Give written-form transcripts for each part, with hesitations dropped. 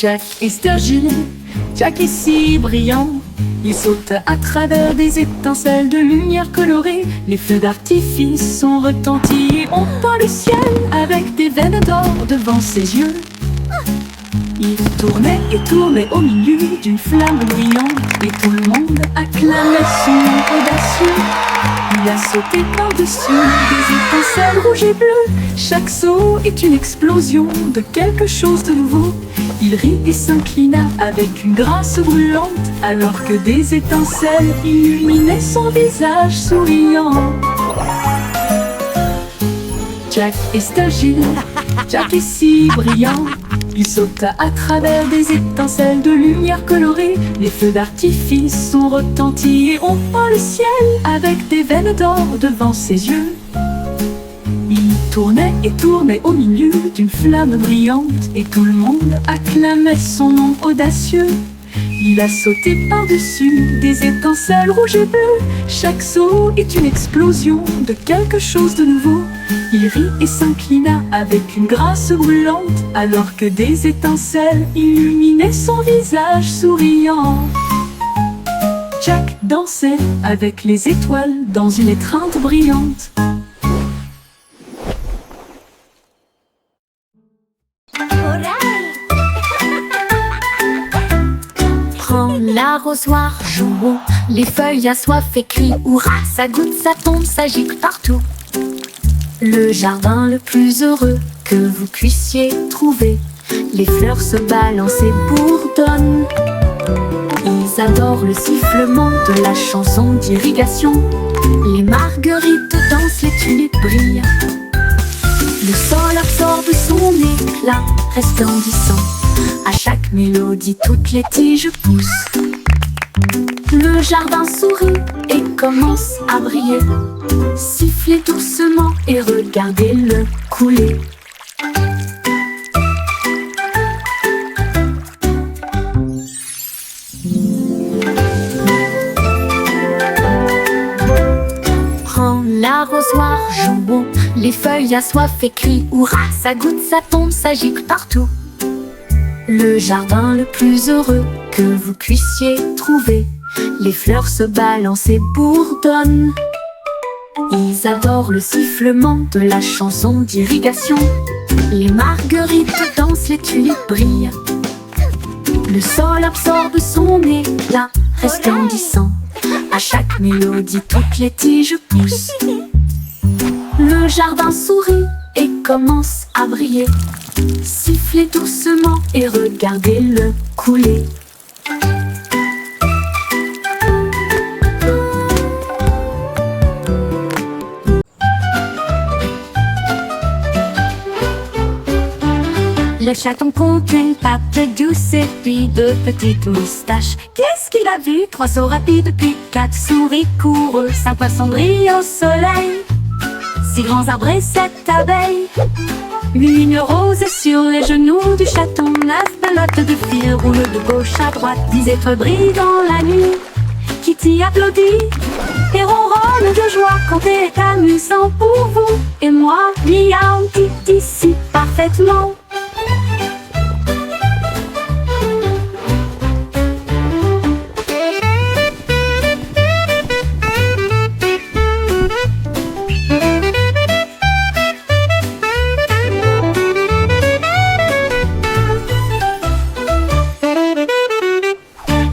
Jack et Sturgill, Jack est si brillant. Il saute à travers des étincelles de lumière colorée. Les feux d'artifice sont retentis et on peint le ciel avec des veines d'or devant ses yeux. Il tournait et tournait au milieu d'une flamme brillante et tout le monde acclamait son nom audacieux. Il a sauté par-dessus des étincelles rouges et bleues. Chaque saut est une explosion de quelque chose de nouveau. Il rit et s'inclina avec une grâce brûlante, alors que des étincelles illuminaient son visage souriant. Jack et Sturgill, Jack est si brillant. Il sauta à travers des étincelles de lumière colorée. Les feux d'artifice sont retentis et on peint le ciel avec des veines d'or devant ses yeux. Il tournait et tournait au milieu d'une flamme brillante et tout le monde acclamait son nom audacieux. Il a sauté par-dessus des étincelles rouges et bleues. Chaque saut est une explosion de quelque chose de nouveau. Il rit et s'inclina avec une grâce brûlante, alors que des étincelles illuminaient son visage souriant. Jack dansait avec les étoiles dans une étreinte brillante. Prends l'arrosoir, jouons, les feuilles assoiffées crient hurrah, ça goutte, ça tombe, ça gicle partout. Le jardin le plus heureux que vous puissiez trouver. Les fleurs se balancent et bourdonnent. Ils adorent le sifflement de la chanson d'irrigation. Les marguerites dansent, les tulipes brillent. Le sol absorbe son éclat resplendissant. À chaque mélodie, toutes les tiges poussent. Le jardin sourit et commence à briller. Sifflez doucement et regardez-le couler. Prends l'arrosoir, jouons, les feuilles assoiffées crient hurrah, ça goutte, ça tombe, ça gicle partout. Le jardin le plus heureux que vous puissiez trouver. Les fleurs se balancent et bourdonnent. Ils adorent le sifflement de la chanson d'irrigation. Les marguerites dansent, les tulipes brillent. Le sol absorbe son éclat resplendissant. À chaque mélodie, toutes les tiges poussent. Le jardin sourit et commence à briller. Sifflez doucement et regardez-le couler. Le chaton compte une patte douce et puis deux petites moustaches. Qu'est-ce qu'il a vu? Trois sauts rapides puis quatre souris courent. 5 poissons brillent au soleil, 6 grands arbres et 7 abeilles. Une rose sur les genoux du chaton. 9 pelotes de fil roulent de gauche à droite. 10 étoiles brillent dans la nuit. Kitty applaudit et ronronne de joie. Compter est amusant pour vous et moi. Miaou, Kitty, si parfaitement.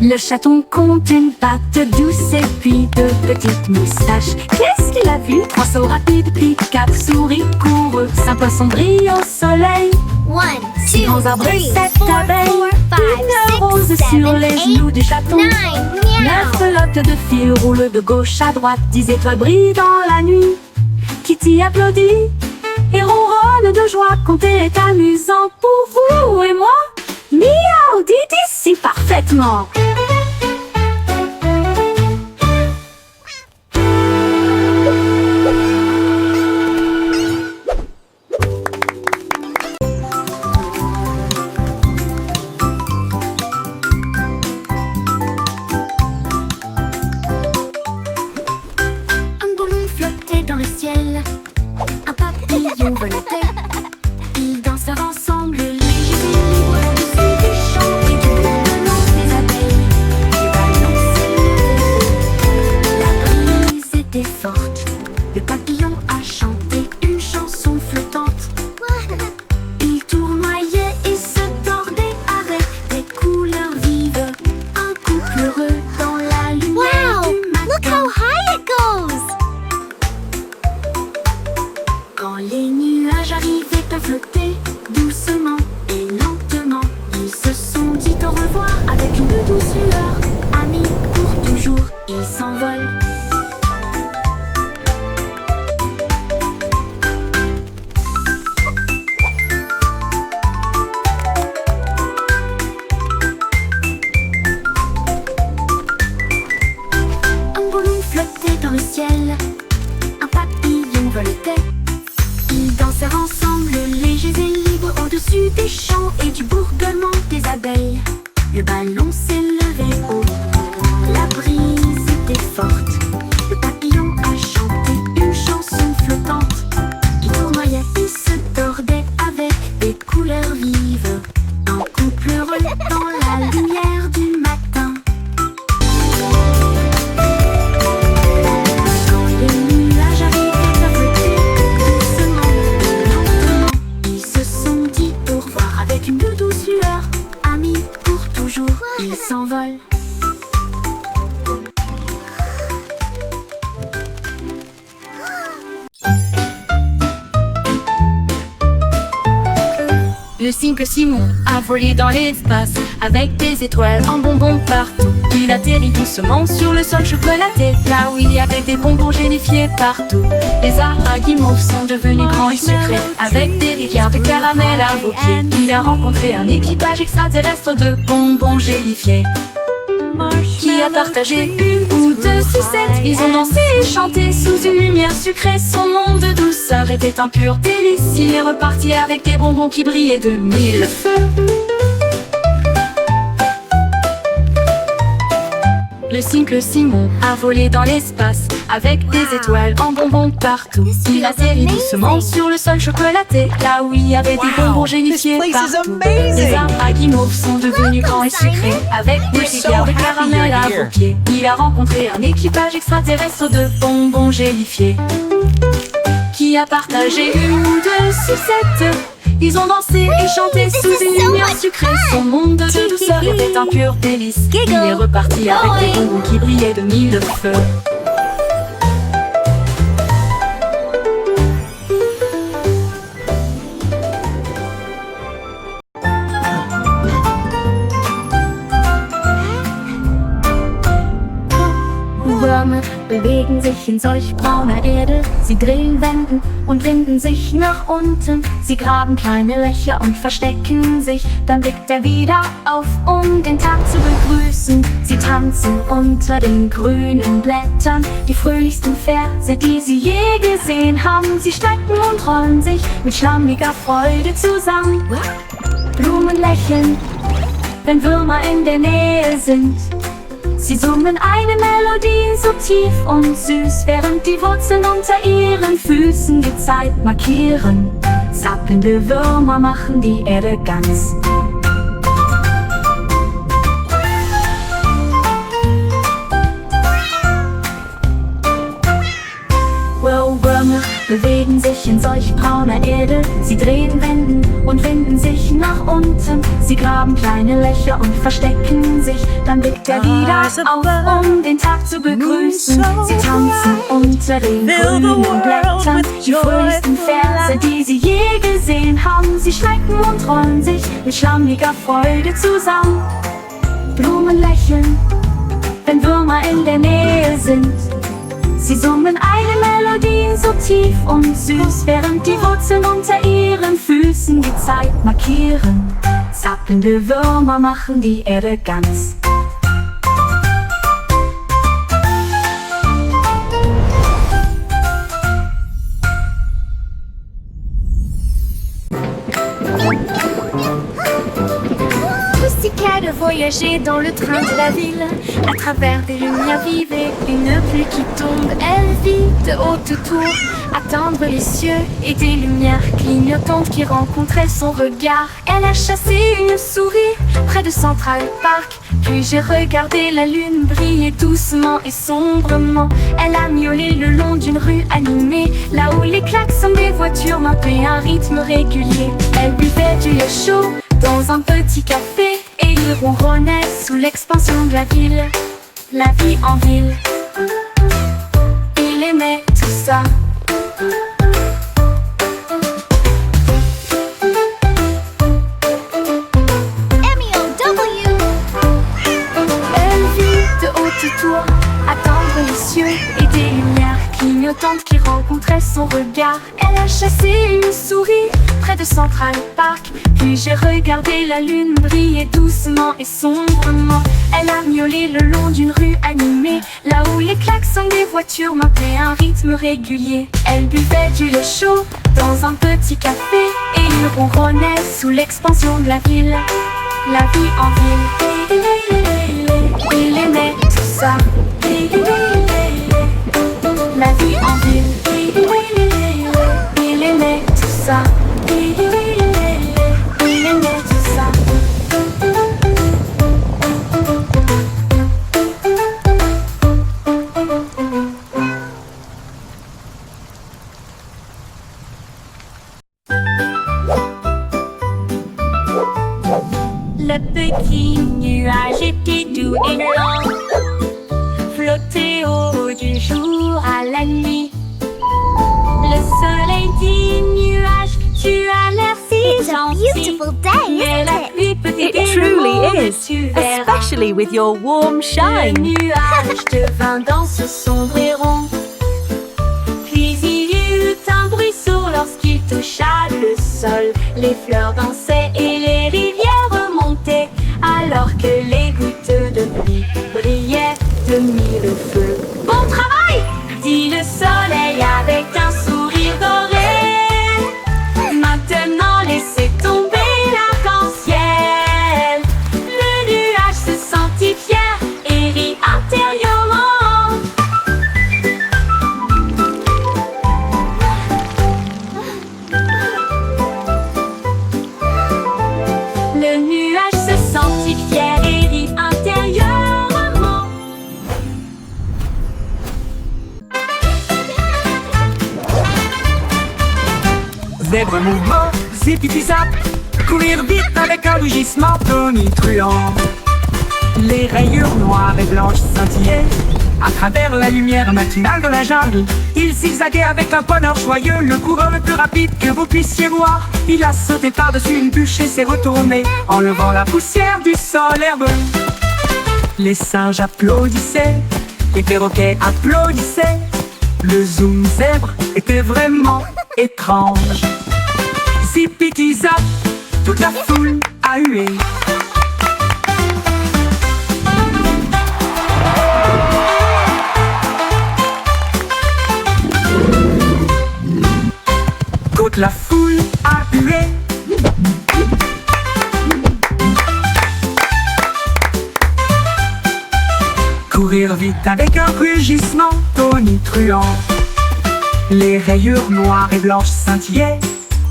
Le chaton compte une patte douce et puis deux petites moustaches. Qu'est-ce qu'il a vu? 3 sauts rapides puis 4 souris courent. 5 poissons brillent au soleil. 6 grands arbres et 7 abeilles. Une rose sur les genoux du chaton. 9 pelotes de fil roulent de gauche à droite. 10 étoiles brillent dans la nuit. Kitty applaudit et ronronne de joie. Compter est amusant pour vous et moi. Miaou, dites ici parfaitement. Un ballon flottait dans le ciel, un papillon volait. Ils dansèrent ensemble, légers et libres au-dessus du champ. Le papillon a chanté une chanson flottante. Il tournoyait et se tordait avec des couleurs vives. Un couple heureux dans la lumière du matin. Look how high it goes! Quand les nuages arrivaient à flotter doucement et lentement, ils se sont dit au revoir avec une douce lueur. Amis pour toujours, ils s'envolent. Un ballon flottait dans le ciel, un papillon voletait. Ils dansèrent ensemble, légers et libres, au-dessus des champs et du bourgeonnement des abeilles. Le ballon s'élevait haut, la brise était forte. Le papillon a chanté une chanson flottante. Il tournoyait et se tordait avec des couleurs vives. Un couple heureux dans la lumière du matin. Quand les nuages arrivaient à flotter doucement et lentement, ils se sont dit au revoir avec une douce lueur. Amis pour toujours, ils s'envolent. Le cycle Simon a volé dans l'espace avec des étoiles en bonbons partout. Il atterrit doucement sur le sol chocolaté, là où il y avait des bonbons gélifiés partout. Les arbres à guimauve sont devenus grands et sucrés avec des rivières de caramel à vos pieds. Il a rencontré un équipage extraterrestre de bonbons gélifiés qui a partagé une ou deux sucettes. Ils ont dansé et chanté sous une lumière sucrée. Son monde de douceur était un pur délice. Il est reparti avec des bonbons qui brillaient de mille feux. Le cycle Simon a volé dans l'espace avec des étoiles en bonbons partout. Il atterrit doucement sur le sol chocolaté, là où il y avait des bonbons gélifiés partout. Les arbres à guimauve sont devenus grands et sucrés avec des rivières de caramel à vos pieds. Il a rencontré un équipage extraterrestre de bonbons gélifiés qui a partagé une ou deux sucettes. Ils ont dansé et chanté sous une lumière sucrée. Son monde de douceur était un pur délice. Il est reparti avec des bonbons qui brillaient de mille feux. Würmer bewegen sich in solch brauner Erde. Sie drehen, wenden und winden sich nach unten. Sie graben kleine Löcher und verstecken sich. Dann blickt er wieder auf, um den Tag zu begrüßen. Sie tanzen unter den grünen Blättern, die fröhlichsten Verse, die sie je gesehen haben. Sie strecken und rollen sich mit schlammiger Freude zusammen. Blumen lächeln, wenn Würmer in der Nähe sind. Sie summen eine Melodie so tief und süß, während die Wurzeln unter ihren Füßen die Zeit markieren. Zappelnde Würmer machen die Erde ganz. Würmer bewegen sich in solch brauner Erde. Sie drehen, wenden und winden sich nach unten. Sie graben kleine Löcher und verstecken sich. Dann blickt er wieder auf, um den Tag zu begrüßen. Sie tanzen unter den grünen Blättern, die fröhlichsten Verse, die sie je gesehen haben. Sie schrecken und rollen sich mit schlammiger Freude zusammen. Blumen lächeln, wenn Würmer in der Nähe sind. Sie summen eine Melodie so tief und süß, während die Wurzeln unter ihren Füßen die Zeit markieren. Zappelnde Würmer machen die Erde ganz. Moustiquaire de voyager dans le train de la ville, à travers des lumières vives et une pluie qui tombe. Elle vit de haut autour, attendre les cieux et des lumières clignotantes qui rencontraient son regard. Elle a chassé une souris près de Central Park, Puis j'ai regardé la lune briller doucement et sombrement. Elle a miaulé le long d'une rue animée, là où les klaxons des voitures marquaient un rythme régulier. Elle buvait du lait chaud dans un petit café, et il ronronnait sous l'expansion de la ville. La vie en ville, il aimait tout ça. Tour, attendre les cieux et des lumières clignotantes qui rencontraient son regard. Elle a chassé une souris près de Central Park. Puis j'ai regardé la lune briller doucement et sombrement. Elle a miaulé le long d'une rue animée, là où les klaxons des voitures marquaient un rythme régulier. Elle buvait du lait chaud dans un petit café, et il ronronnait sous l'expansion de la ville. La vie en ville, il aimait tout ça. La vie en ville, il aimait tout ça. Il aimait tout ça. Le petit nuage était doux et lent, flottait au haut du jour à la nuit. Le soleil dit nuage, tu as l'air si gentil. It's a beautiful day, Mais la isn't it? pluie peut t'aider It truly le monde, is, tu verras. especially with your warm Le shine. nuage devint dans ce sombre et rond. Puis il y eut un bruisseau lorsqu'il toucha le sol. Les fleurs dansaient et les rivières remontaient, alors que les gouttes de pluie brillaient de mille feux. Bon travail, dit le soleil avec un sourire doré. Maintenant laissez tomber l'arc-en-ciel. Le nuage se sentit fier et rit intérieurement. Le nuage se sentit fier et rit intérieurement. Zèbre mouvement, zip-zip-zap, courir vite avec un rugissement tonitruant. Les rayures noires et blanches scintillaient à travers la lumière matinale de la jungle. Il zigzaguait avec un bonheur joyeux, le coureur le plus rapide que vous puissiez voir. Il a sauté par-dessus une bûche et s'est retourné, enlevant la poussière du sol herbeux. Les singes applaudissaient, les perroquets applaudissaient. Le zoom zèbre était vraiment étrange. Zip-zip-zap, toute la foule a hué. Toute la foule a hué. Courir vite avec un rugissement tonitruant. Les rayures noires et blanches scintillaient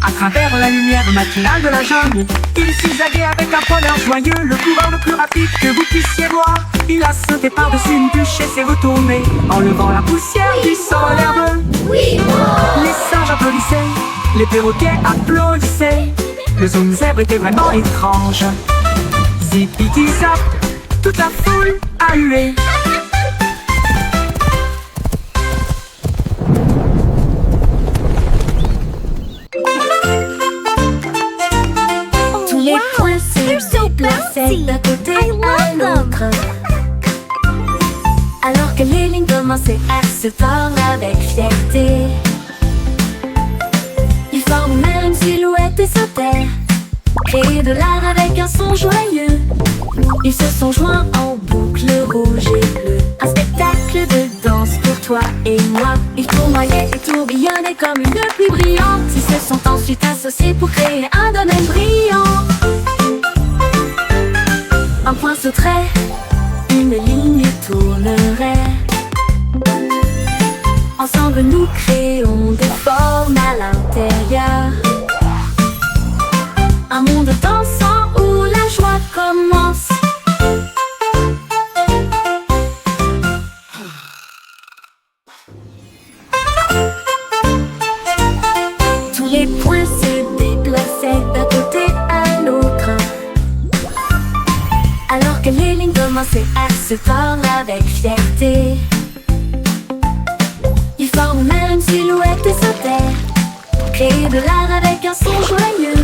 à travers la lumière matinale de la jungle. Il zigzaguait avec un bonheur joyeux, le coureur le plus rapide que vous puissiez voir. Il a sauté par-dessus une bûche et s'est retourné, enlevant la poussière du sol herbeux. Les singes applaudissaient, les perroquets applaudissaient. Le zoom zèbre était vraiment étrange. Zip-zip-zap, toute la foule a hué. Tous les points se déplaçaient d'un côté à l'autre, alors que les lignes commençaient à se tordre avec fierté. Ils forment même une silhouette et sautaient, créer de l'art avec un son joyeux. Ils se sont joints en boucle rouge et bleue, un spectacle de danse pour toi et moi. Ils tournoyaient et tourbillonnaient comme une pluie brillante. Ils se sont ensuite associés pour créer un domaine brillant. Un point sauterait, une ligne tournerait. Ensemble nous créons des formes à l'intérieur. Un monde dansant où la joie commence. les points se déplaçaient d'un côté à l'autre, alors que les lignes commençaient à se tordre avec fierté. Ils forment même une silhouette et sautaient, créer de l'art avec un son joyeux.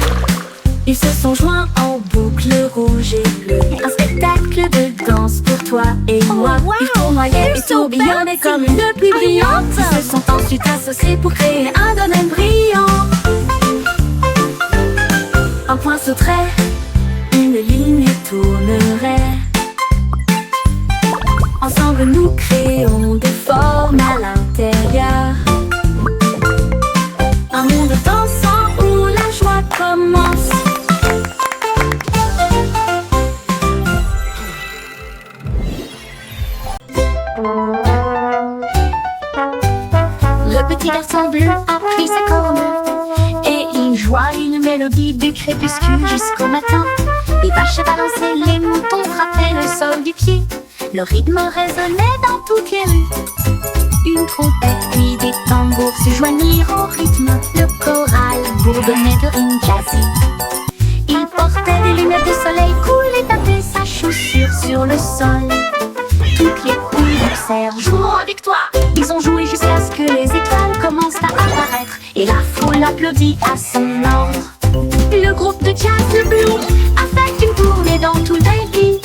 Ils se sont joints en boucle rouge et bleue, un spectacle de danse pour toi et moi. Ils tournoyaient et tourbillonnaient comme une pluie brillante. Ils se sont ensuite associés pour créer un domaine brillant. Un point sauterait, une ligne tournerait. Ensemble nous créons des formes à l'intérieur, un monde dansant où la joie commence. Le petit garçon bleu a pris sa corne et il joua une mélodie du crépuscule jusqu'au matin. Les vaches balançaient, les moutons frappaient le sol du pied. Le rythme résonnait dans toutes les rues. Une trompette puis des tambours se joignirent au rythme. Le choral bourdonnait de rimes jazzy. Il portait des lunettes de soleil cool et tapait sa chaussure sur le sol. Toutes les poules dansèrent, jouant avec toi. Ils ont joué jusqu'à ce que les étoiles commencent à apparaître et la foule applaudit à son ordre. Le groupe de jazz, le Blue, a fait une tournée dans tout le pays.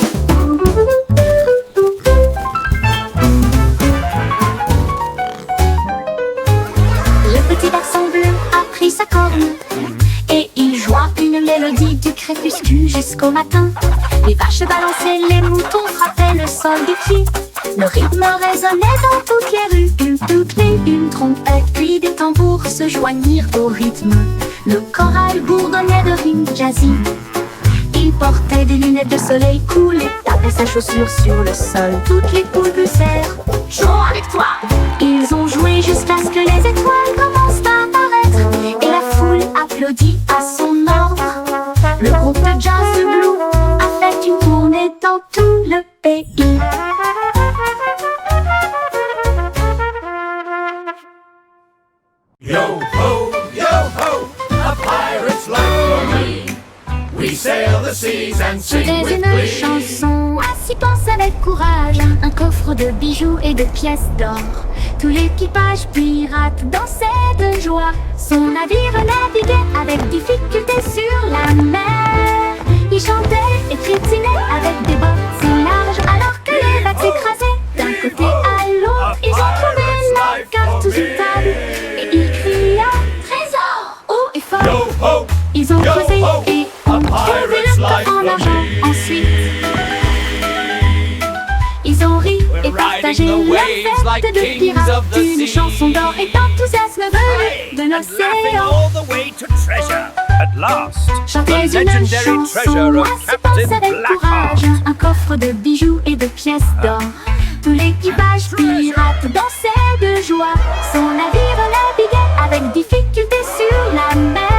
Le petit garçon bleu a pris sa corne et il joua une mélodie du crépuscule jusqu'au matin. Les vaches balançaient, les moutons frappaient le sol du pied. Le rythme résonnait dans toutes les rues. Une toute une trompette puis des tambours se joignirent au rythme. Le choral bourdonnait de rimes jazzy. Il portait des lunettes de soleil cool et tapait sa chaussure sur le sol. Toutes les poules poussèrent, jouons avec toi. Ils ont joué jusqu'à ce que les étoiles commencent à apparaître et la foule applaudit à son ordre. Le groupe de jazz Blue a fait une tournée dans tout le pays. Yo ho, a pirate's life for me. We sail the seas and sing C'était with une glee. chanson à s'y penser avec courage. Un coffre de bijoux et de pièces d'or. Tout l'équipage pirate dansait de joie. Son navire naviguait avec difficulté sur la mer. Il chantait et crétinait avec des bottes si larges, alors que les vagues s'écrasaient d'un côté à l'autre. Ils ont trouvé la carte sous une table et il cria trésor haut et fort. Yo ho, Ils ont yo creusé ho, et a ont trouvé pirate's le life coffre en for argent. me. Ensuite, ils ont ri et partagé riding the la waves like fête de kings pirates. of the Une sea. chanson d'or et d'enthousiasme venu de and laughing l'océan. all the way to treasure. At last, Chantez the une legendary chanson treasure of à s'y Captain penser avec Blackheart. courage. Un coffre de bijoux et de pièces d'or. Tout l'équipage pirate dansait de joie. Son navire naviguait avec difficulté sur la mer.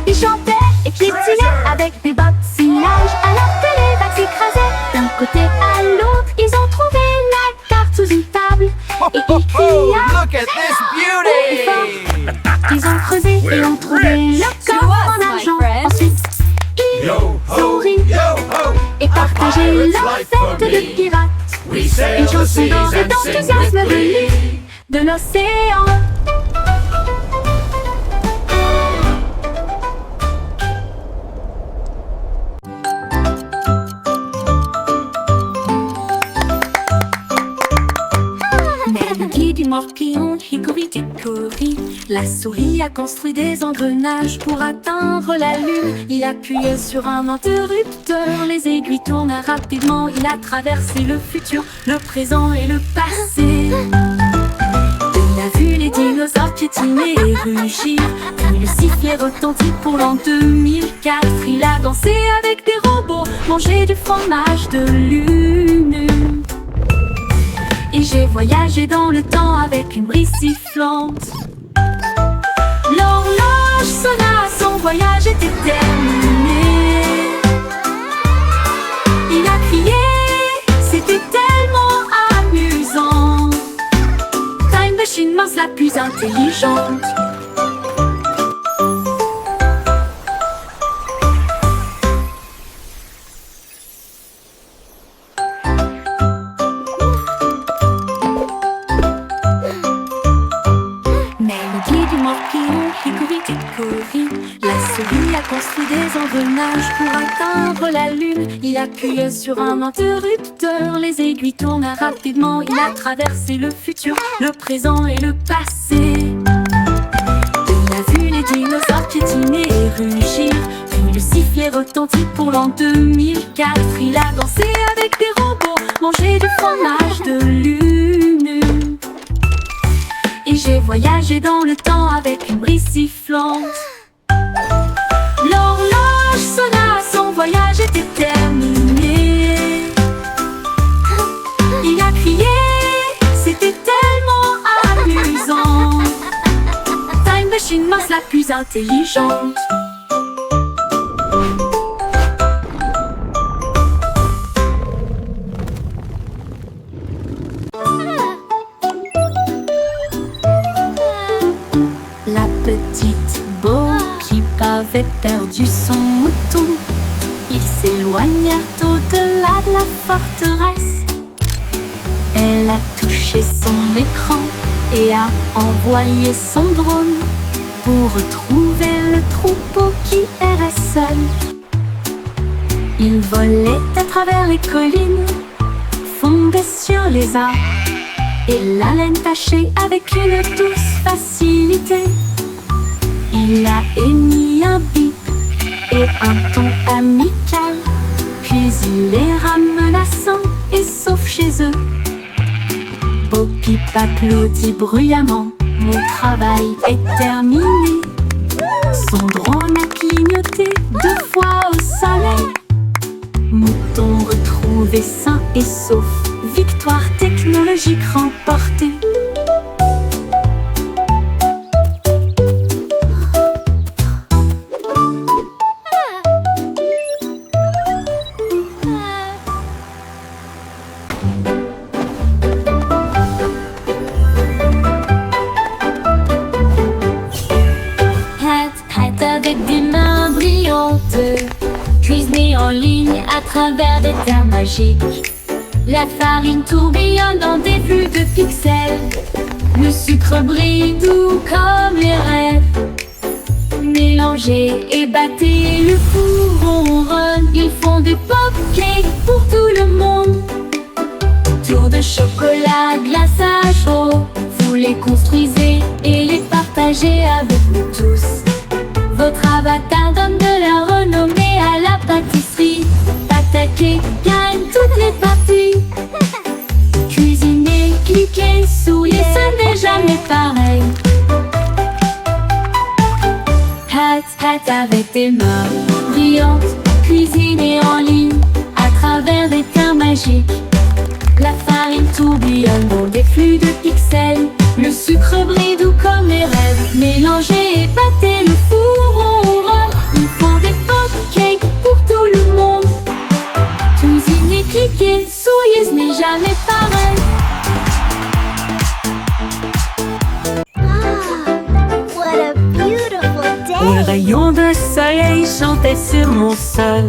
Il chantait et piétinait avec des bottes si larges, alors que les vagues s'écrasaient d'un côté à l'autre. Ils ont trouvé la carte sous une table et ils criaient Look at this beauty! Ils ont creusé et ont trouvé le coffre en argent. Ensuite, ils Yo ont ho, ri yo ho, et partagé pirate's leur life for fête de me. pirates. We sail Une the chanson seas d'or et and sing with d'enthousiasme glee. venue de l'océan. Mélodie du morpion, hickory-dickory. La souris a construit des engrenages pour atteindre la lune. Il appuyait sur un interrupteur, les aiguilles tournent rapidement. Il a traversé le futur, le présent et le passé. Il a vu les dinosaures piétiner et rugir. Puis le sifflet retentit pour l'an 2004. Il a dansé avec des robots, mangé du fromage de lune. Et j'ai voyagé dans le temps avec une brise sifflante. L'horloge sonna, son voyage était terminé. Il a crié, c'était tellement amusant. Time Machine Mince la plus intelligente. et du morpion, hickory-dickory. La souris a construit des engrenages pour atteindre la lune. Il appuyait sur un interrupteur, les aiguilles tournent rapidement. Il a traversé le futur, le présent et le passé. Il a vu les dinosaures piétiner et rugir, puis le sifflet retentit pour l'an 2004. Il a dansé avec des robots, mangé du fromage de lune. Et j'ai voyagé dans le temps avec une brise sifflante. L'horloge sonna, son voyage était terminé. Il a crié, c'était tellement amusant. Time Machine Mouse la plus intelligente. La petite Bo qui avait perdu son mouton, ils s'éloignèrent au-delà de la forteresse. Elle a touché son écran et a envoyé son drone pour retrouver le troupeau qui errait seul. Il volait à travers les collines, fondait sur les arbres, et la laine tachée avec une douce facilité. Il a émis un bip et un ton amical, puis il les ramena sains et saufs chez eux. Bo Peep applaudit bruyamment, mon travail est terminé. Son drone a clignoté 2 fois au soleil. Mouton retrouvé sain et sauf, victoire technologique remportée. Hat avec des mains brillantes, cuisiner en ligne à travers des terres magiques. La farine tourbillonne dans des flux de pixels. Le sucre brille doux comme les rêves. Mélangez et battez, le four ronronne. Ils font des pop-cakes pour tout le monde. Tour de chocolat, glaçage chaud. Vous les construisez et les partagez avec nous tous. Votre avatar donne de la renommée à la pâtisserie. Attaquez, gagne toutes les parties. Cuisinez, cliquez, souriez, ce n'est jamais pareil. Hat avec des mains brillantes, cuisinez en ligne à travers des terres magiques. La farine tourbillonne dans des flux de pixels. Le sucre brille doux comme les rêves. Mélangez et battez, le four ronronne. Ils font des cupcakes pour tout le monde. Cuisinez, cliquez, souriez, ce n'est jamais pareil. What a beautiful Le day! rayon de soleil chantait sur mon sol,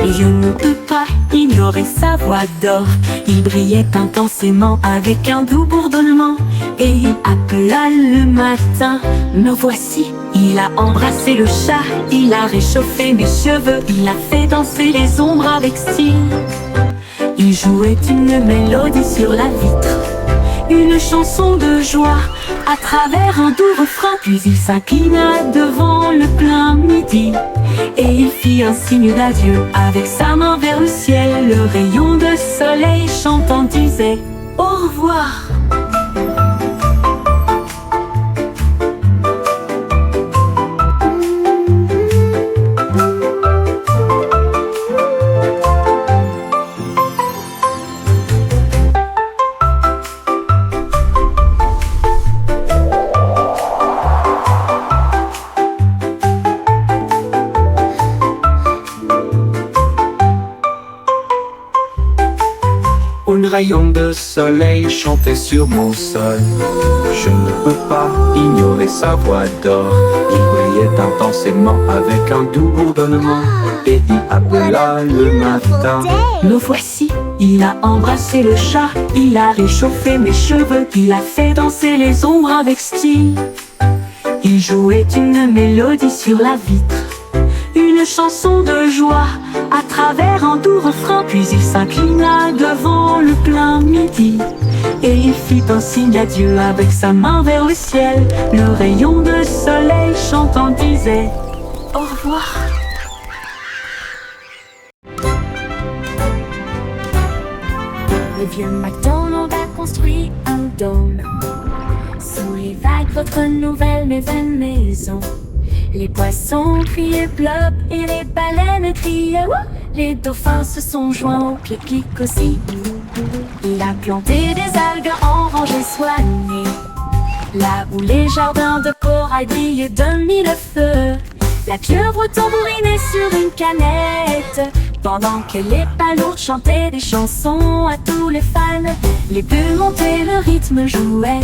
et je ne peux pas ignorer sa voix d'or. Il brillait intensément avec un doux bourdonnement, et il appela le matin. Me voici, il a embrassé le chat, il a réchauffé mes cheveux, il a fait danser les ombres avec style. Il jouait une mélodie sur la vitre, une chanson de joie à travers un doux refrain. Puis il s'inclina devant le plein midi, et il fit un signe d'adieu avec sa main vers le ciel. Le rayon de soleil chantant disait au revoir. Un rayon de soleil chantait sur mon sol. Je ne peux pas ignorer sa voix d'or. Il brillait intensément avec un doux bourdonnement, et il appela le matin. Me voici, il a embrassé le chat, il a réchauffé mes cheveux, il a fait danser les ombres avec style. Il jouait une mélodie sur la vitre, une chanson de joie à travers un doux refrain. Puis il s'inclina devant le plein midi et il fit un signe d'adieu avec sa main vers le ciel. Le rayon de soleil chantant disait au revoir. Le vieux MacDonald a construit un dôme sous les vagues, votre nouvelle maison. Les poissons criaient plop et les baleines criaient wouh. Les dauphins se sont joints au pique-nique aussi. Il a planté des algues en rangées soignées, là où les jardins de corail brillaient de mille feux. La pieuvre tambourinait sur une canette, pendant que les palourdes chantaient des chansons à tous les fans. Les bulles montaient, le rythme jouait,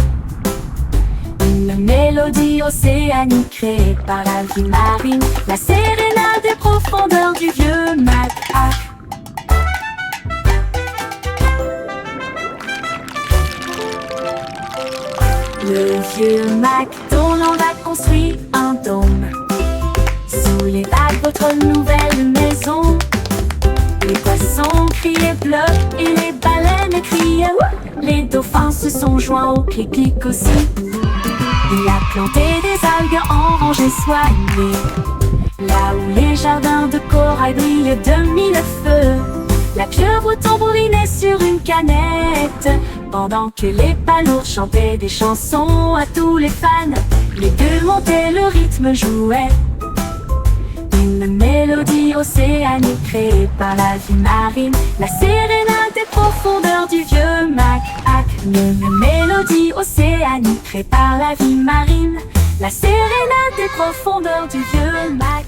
une mélodie océanique créée par la vie marine, la sérénade des profondeurs du vieux Mac. Le vieux MacDonald a construit un dôme sous les vagues, votre nouvelle maison. Les poissons criaient bleu et les baleines criaient wouh. Les dauphins se sont joints au pique-nique aussi. Il a planté des algues en rangées soignées, là où les jardins de corail brillaient de mille feux. La pieuvre tambourinait sur une canette, pendant que les palourdes chantaient des chansons à tous les fans. Les bulles montaient, le rythme jouait, une mélodie océanique créée par la vie marine, la sérénade des profondeurs du vieux Mac. Une mélodie océanique créée par la vie marine, la sérénade des profondeurs du vieux Mac.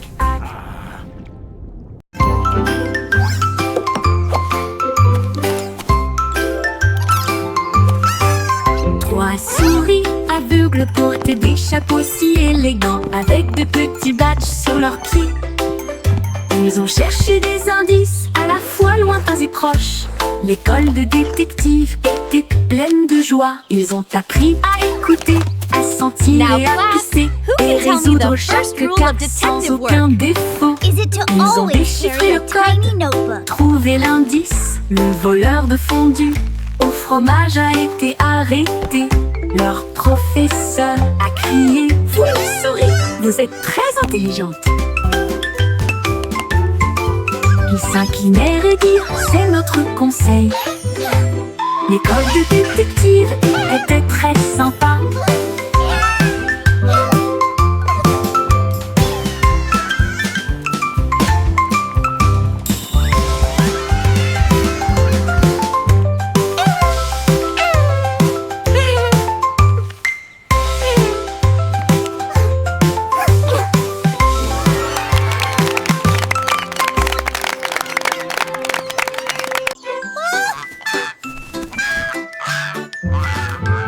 Trois souris aveugles portaient des chapeaux si élégants, avec de petits badges sur leurs pieds. Ils ont cherché des indices à la fois lointains et proches. L'école de détectives était pleine de joie. Ils ont appris à écouter, à sentir Now, et à class, pisser, who et can tell me résoudre the first chaque rule cas of sans detective aucun work? défaut. Is it to Ils ont always déchiffré carry le a tiny code, notebook? trouvé l'indice. Le voleur de fondue au fromage a été arrêté. Leur professeur a crié: vous le saurez, vous êtes très intelligente. Ils s'inclinèrent et dirent: c'est notre conseil. L'école de détective était très sympa.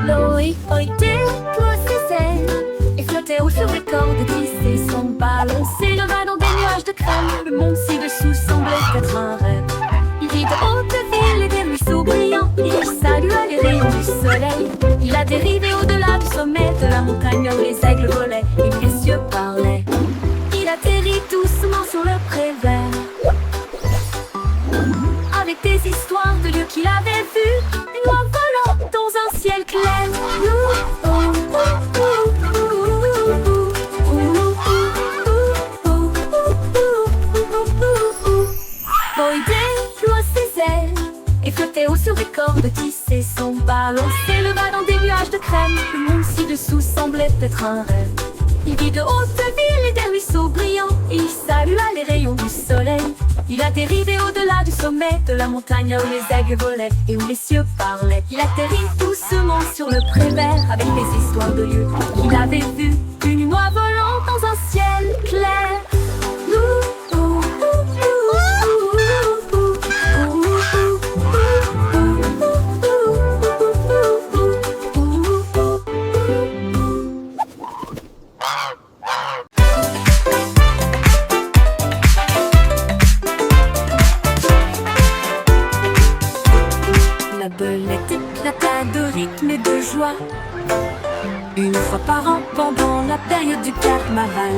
Loïc Oïté, toi c'est elle, et flottait au sur les cordes glissées sans balancer le vin dans des nuages de crème. Le monde ci-dessous semblait être un rêve. Il vit de haute ville et des ruisseaux brillants. Il salua les rayons du soleil. Il a dérivé au-delà du sommet de la montagne où les aigles volaient et les cieux parlaient. Il atterrit doucement sur le pré vert, avec des histoires de lieux qu'il avait vus. Une oie volant dans un ciel clair. Boydé ploie ses ailes et flottait haut sur des cordes tissées sans balancer le bas dans des nuages de crème. Le monde ci-dessous semblait être un rêve. Il vit de hautes villes et des ruisseaux brillants. Il salua les rayons du soleil. Il a dérivé au-delà du sommet de la montagne où les aigles volaient et où les cieux parlaient. Il atterrit doucement sur le pré vert avec des histoires de lieux qu'il avait vus. Une oie volant dans un ciel clair. La belette éclata de rythme et de joie. Une fois par an, pendant la période du carnaval,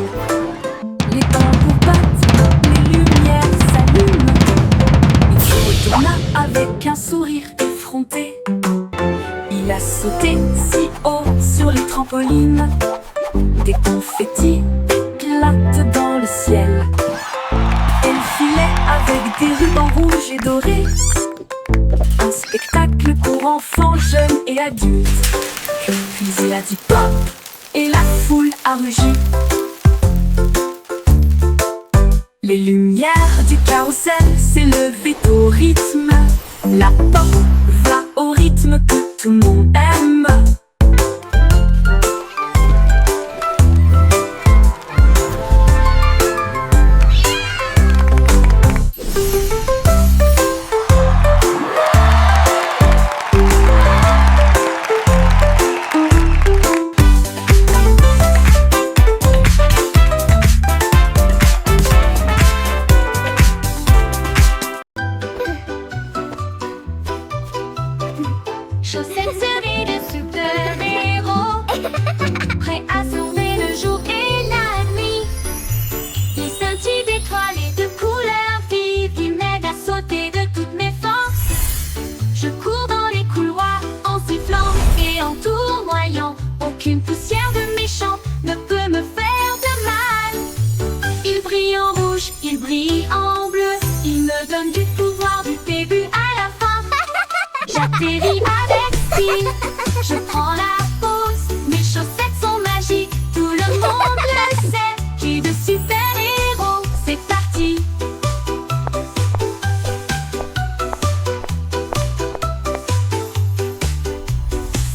les tambours battent, les lumières s'allument. Il se retourna avec un sourire effronté. Il a sauté si haut sur les trampolines. Des confettis éclatent dans le ciel. Elle filait avec des rubans rouges et dorés. Un spectacle pour enfants, jeunes et adultes. Puis il a dit pop et la foule a rugi. Les lumières du carrousel s'élevaient au rythme. La pop va au rythme que tout le monde aime. Chaussettes servies de super-héros, prêts à sauver le jour et la nuit. Ils scintillent d'étoiles et de couleurs vives qui m'aident à sauter de toutes mes forces. Je cours dans les couloirs en sifflant et en tournoyant. Aucune poussière de méchant ne peut me faire de mal. Ils brillent en rouge, ils brillent en bleu. Ils me donnent du pouvoir du début à la fin. J'atterris avec style, je prends la pause. Mes chaussettes sont magiques, tout le monde le sait. J'ai de super-héros, c'est parti.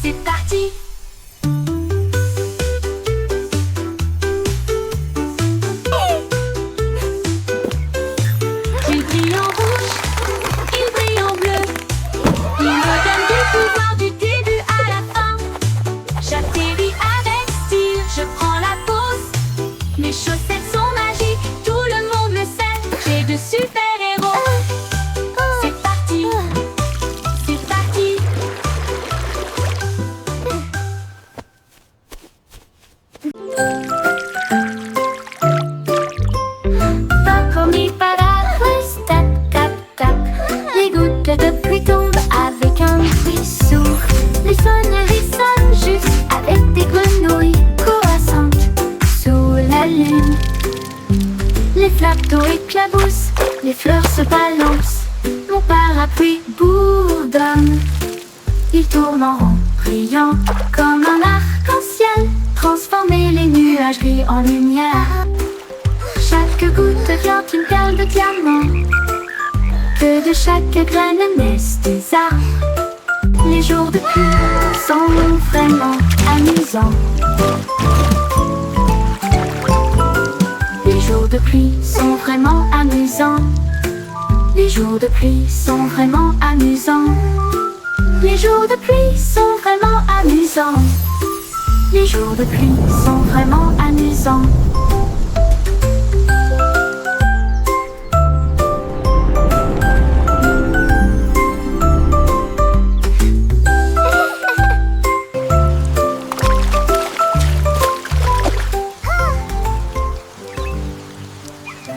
C'est parti. Ils brillent en rouge, ils brillent en bleu. Il me donne du pouvoir du début à la fin. J'atterris avec style, je prends la pause. Mes chaussettes sont magiques, tout le monde le sait. J'ai de super-héros. C'est parti, c'est parti. Papomiparaouest, tap, tap, tap. Les gouttes de pluie tombent avec un bruit sourd. Les sonneries sonnent juste avec des grenouilles croissantes sous la lune. Les flaques d'eau éclaboussent, les fleurs se balancent. Mon parapluie bourdonne. Il tourne en rond, brillant comme un arc-en-ciel. Transformer les nuages gris en lumière. Chaque goutte devient une perle de diamant. Que de chaque graine naissent des arbres. Les jours de pluie sont vraiment amusants. Les jours de pluie sont vraiment amusants. Les jours de pluie sont vraiment amusants. Les jours de pluie sont vraiment amusants. Les jours de pluie sont vraiment amusants.